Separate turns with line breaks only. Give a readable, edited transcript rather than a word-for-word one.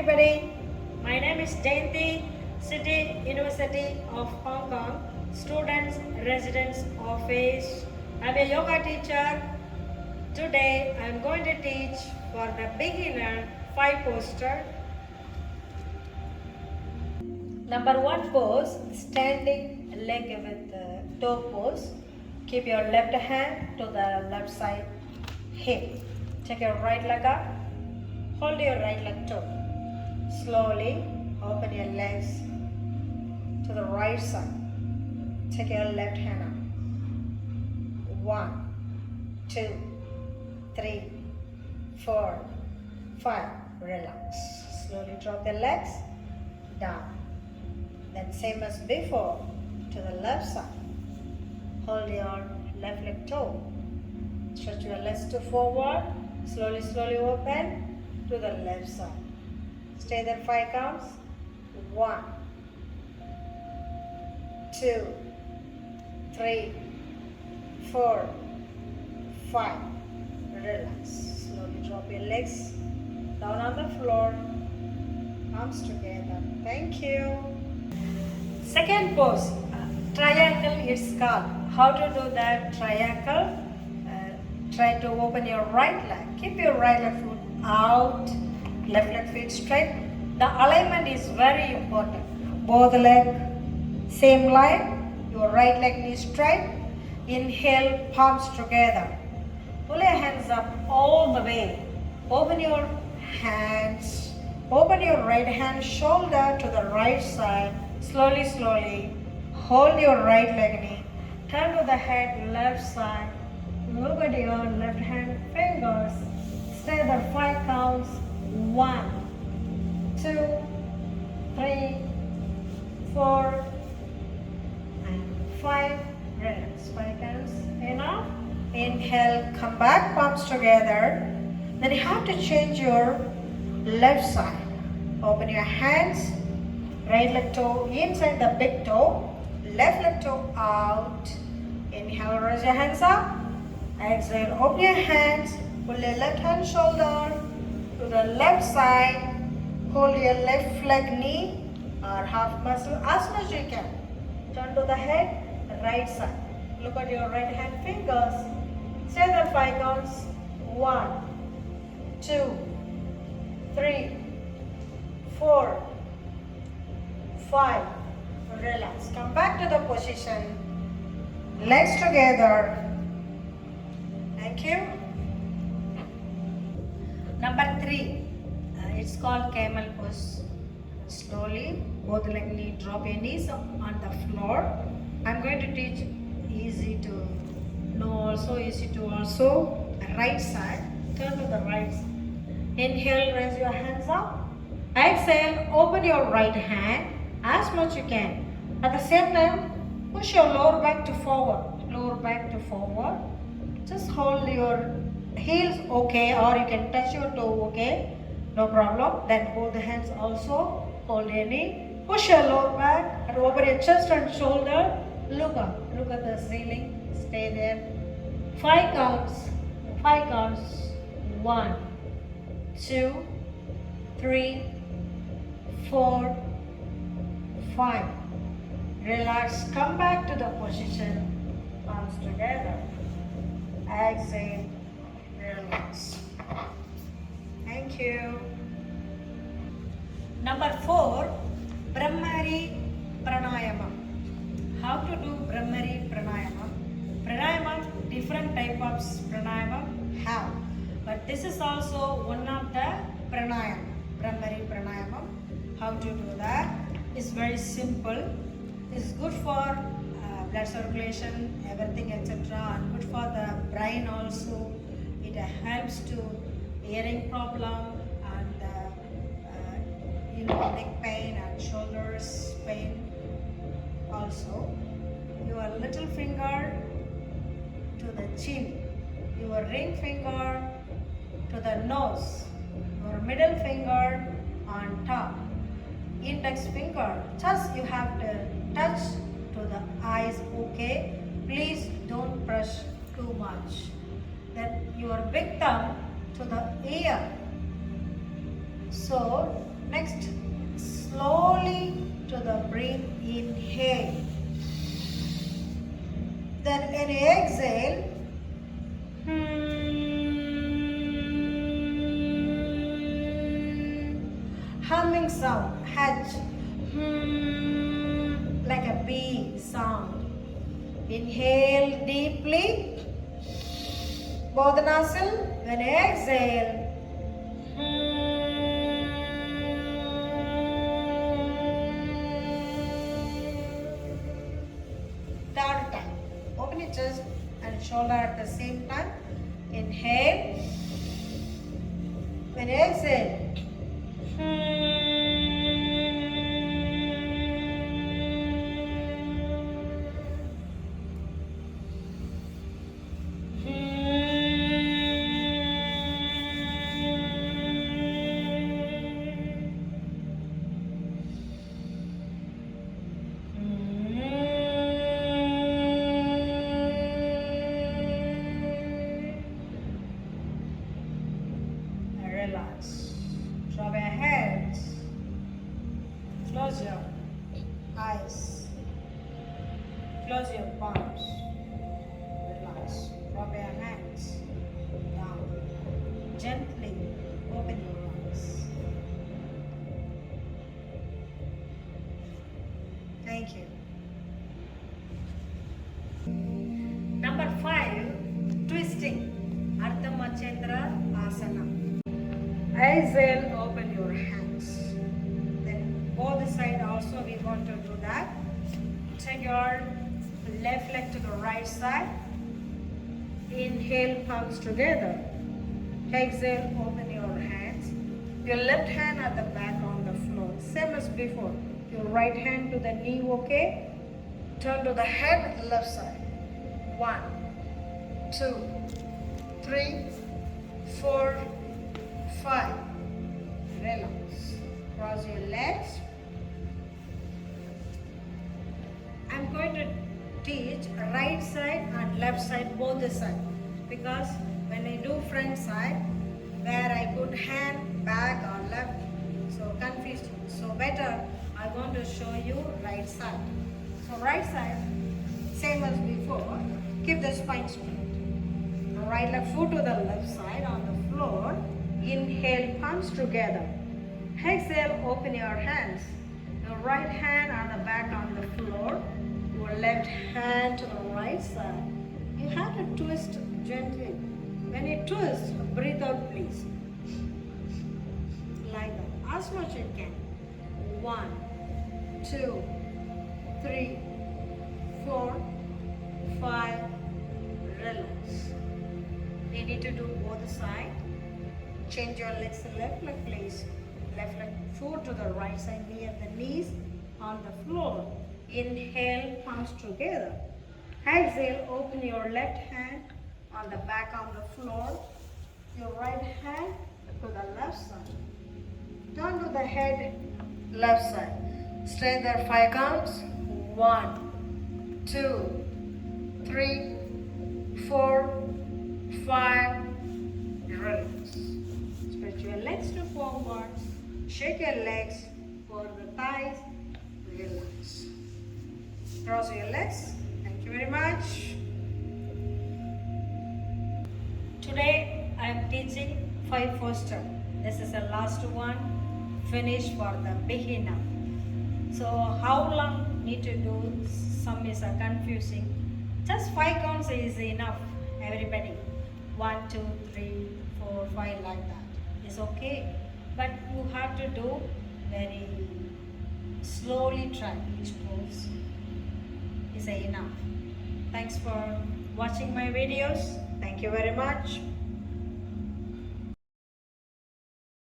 everybody. My name is Jayanti, City University of Hong Kong, Students Residence Office. I'm a yoga teacher. Today I'm going to teach for the beginner 5 posture. Number 1 pose, standing leg with toe pose. Keep your left hand to the left side hip. Take your right leg up. Hold your right leg toe. Slowly open your legs to the right side. Take your left hand up. 1, 2, 3, 4, 5. Relax. Slowly drop the legs down. Then same as before to the left side. Hold your left leg toe. Stretch your legs to forward. Slowly open to the left side. Stay there 5 counts. 1, 2, 3, 4, 5. Relax. Slowly drop your legs down on the floor. Arms together. Thank you. Second pose, triangle is called. How to do that triangle? Try to open your right leg. Keep your right leg foot out. Left leg feet straight. The alignment is very important. Both leg same line. Your right leg knee straight. Inhale, palms together. Pull your hands up all the way. Open your hands. Open your right hand shoulder to the right side. Slowly. Hold your right leg knee. Turn to the head left side. Look at your left hand fingers. Stay there 5 counts. 1, 2, 3, 4, and 5. Relax. 5 counts. Enough. Inhale. Come back. Palms together. Then you have to change your left side. Open your hands. Right leg toe inside the big toe. Left leg toe out. Inhale. Raise your hands up. Exhale. Open your hands. Pull your left hand shoulder to the left side. Hold your left leg knee or half muscle as much as you can. Turn to the head, right side. Look at your right hand fingers. Stay there 5 counts. 1, 2, 3, 4, 5. Relax. Come back to the position. Legs together. Thank you. Number 3. It's called Camel Pose. Slowly, both leg knee, drop your knees on the floor. I'm going to teach easy to know also, easy to also. Right side. Turn to the right side. Inhale, raise your hands up. Exhale, open your right hand as much you can. At the same time, push your lower back to forward. Lower back to forward. Just hold your heels okay, or you can touch your toe okay. No problem. Then both the hands also hold your knee. Push your lower back and over your chest and shoulder. Look up. Look at the ceiling. Stay there. 5 counts. 5 counts. 1, 2, 3, 4, 5. Relax. Come back to the position. Palms together. Exhale. Relax. Thank you. Number 4, Bhamari Pranayama. How to do Bhamari Pranayama? Pranayama, different type of pranayama have. But this is also one of the pranayama. Bhamari Pranayama. How to do that? It's very simple. It's good for blood circulation, everything, etc. And good for the brain also. It helps to hearing problem and neck pain and shoulders pain. Also, your little finger to the chin, your ring finger to the nose, your middle finger on top, index finger. Just you have to touch to the eyes, okay? Please don't brush too much. Then your big thumb to the ear. So Next, slowly to the breathe, inhale. Then when you exhale, humming sound, H, like a bee sound. Inhale deeply, both nostrils. When you exhale, third time. Open your chest and shoulder at the same time. Inhale. When you exhale, relax. Drop your hands. Close your eyes. Close your palms. Relax. Drop your hands down. Gently open your eyes. Thank you. Number 5, twisting. Ardha Machendra Asana. Exhale, open your hands. Then both side also we want to do that. Take your left leg to the right side. Inhale, palms together. Exhale, open your hands. Your left hand at the back on the floor. Same as before. Your right hand to the knee, okay? Turn to the head, left side. 1, 2, 3, 4, 5. Relax. Cross your legs. I'm going to teach right side and left side, both the side, because when I do front side, where I put hand back or left, so confused. So better I'm going to show you right side. So right side, same as before. Keep the spine straight. Right left foot to the left side on the floor. Inhale, palms together. Exhale, open your hands. Your right hand on the back on the floor. Your left hand to the right side. You have to twist gently. When you twist, breathe out please. Like that. As much you can. 1, 2, 3, 4, 5. Relax. You need to do both sides. Change your legs to left leg please. Left leg foot to the right side near the knees on the floor. Inhale, palms together. Exhale, open your left hand on the back on the floor. Your right hand to the left side. Turn to the head, left side. Stay there 5 counts. 1, 2, 3, 4, 5. Relax. Stretch your legs to forward. Shake your legs for the thighs. Relax. Cross your legs. Thank you very much. Today I am teaching 5 foster. This is the last one. Finish for the beginner. So how long need to do? Some is confusing. Just 5 counts is enough. Everybody. 1, 2, 3, 4, 5 like that. It's okay. But you have to do very slowly try each pose. Is enough. Thanks for watching my videos. Thank you very much.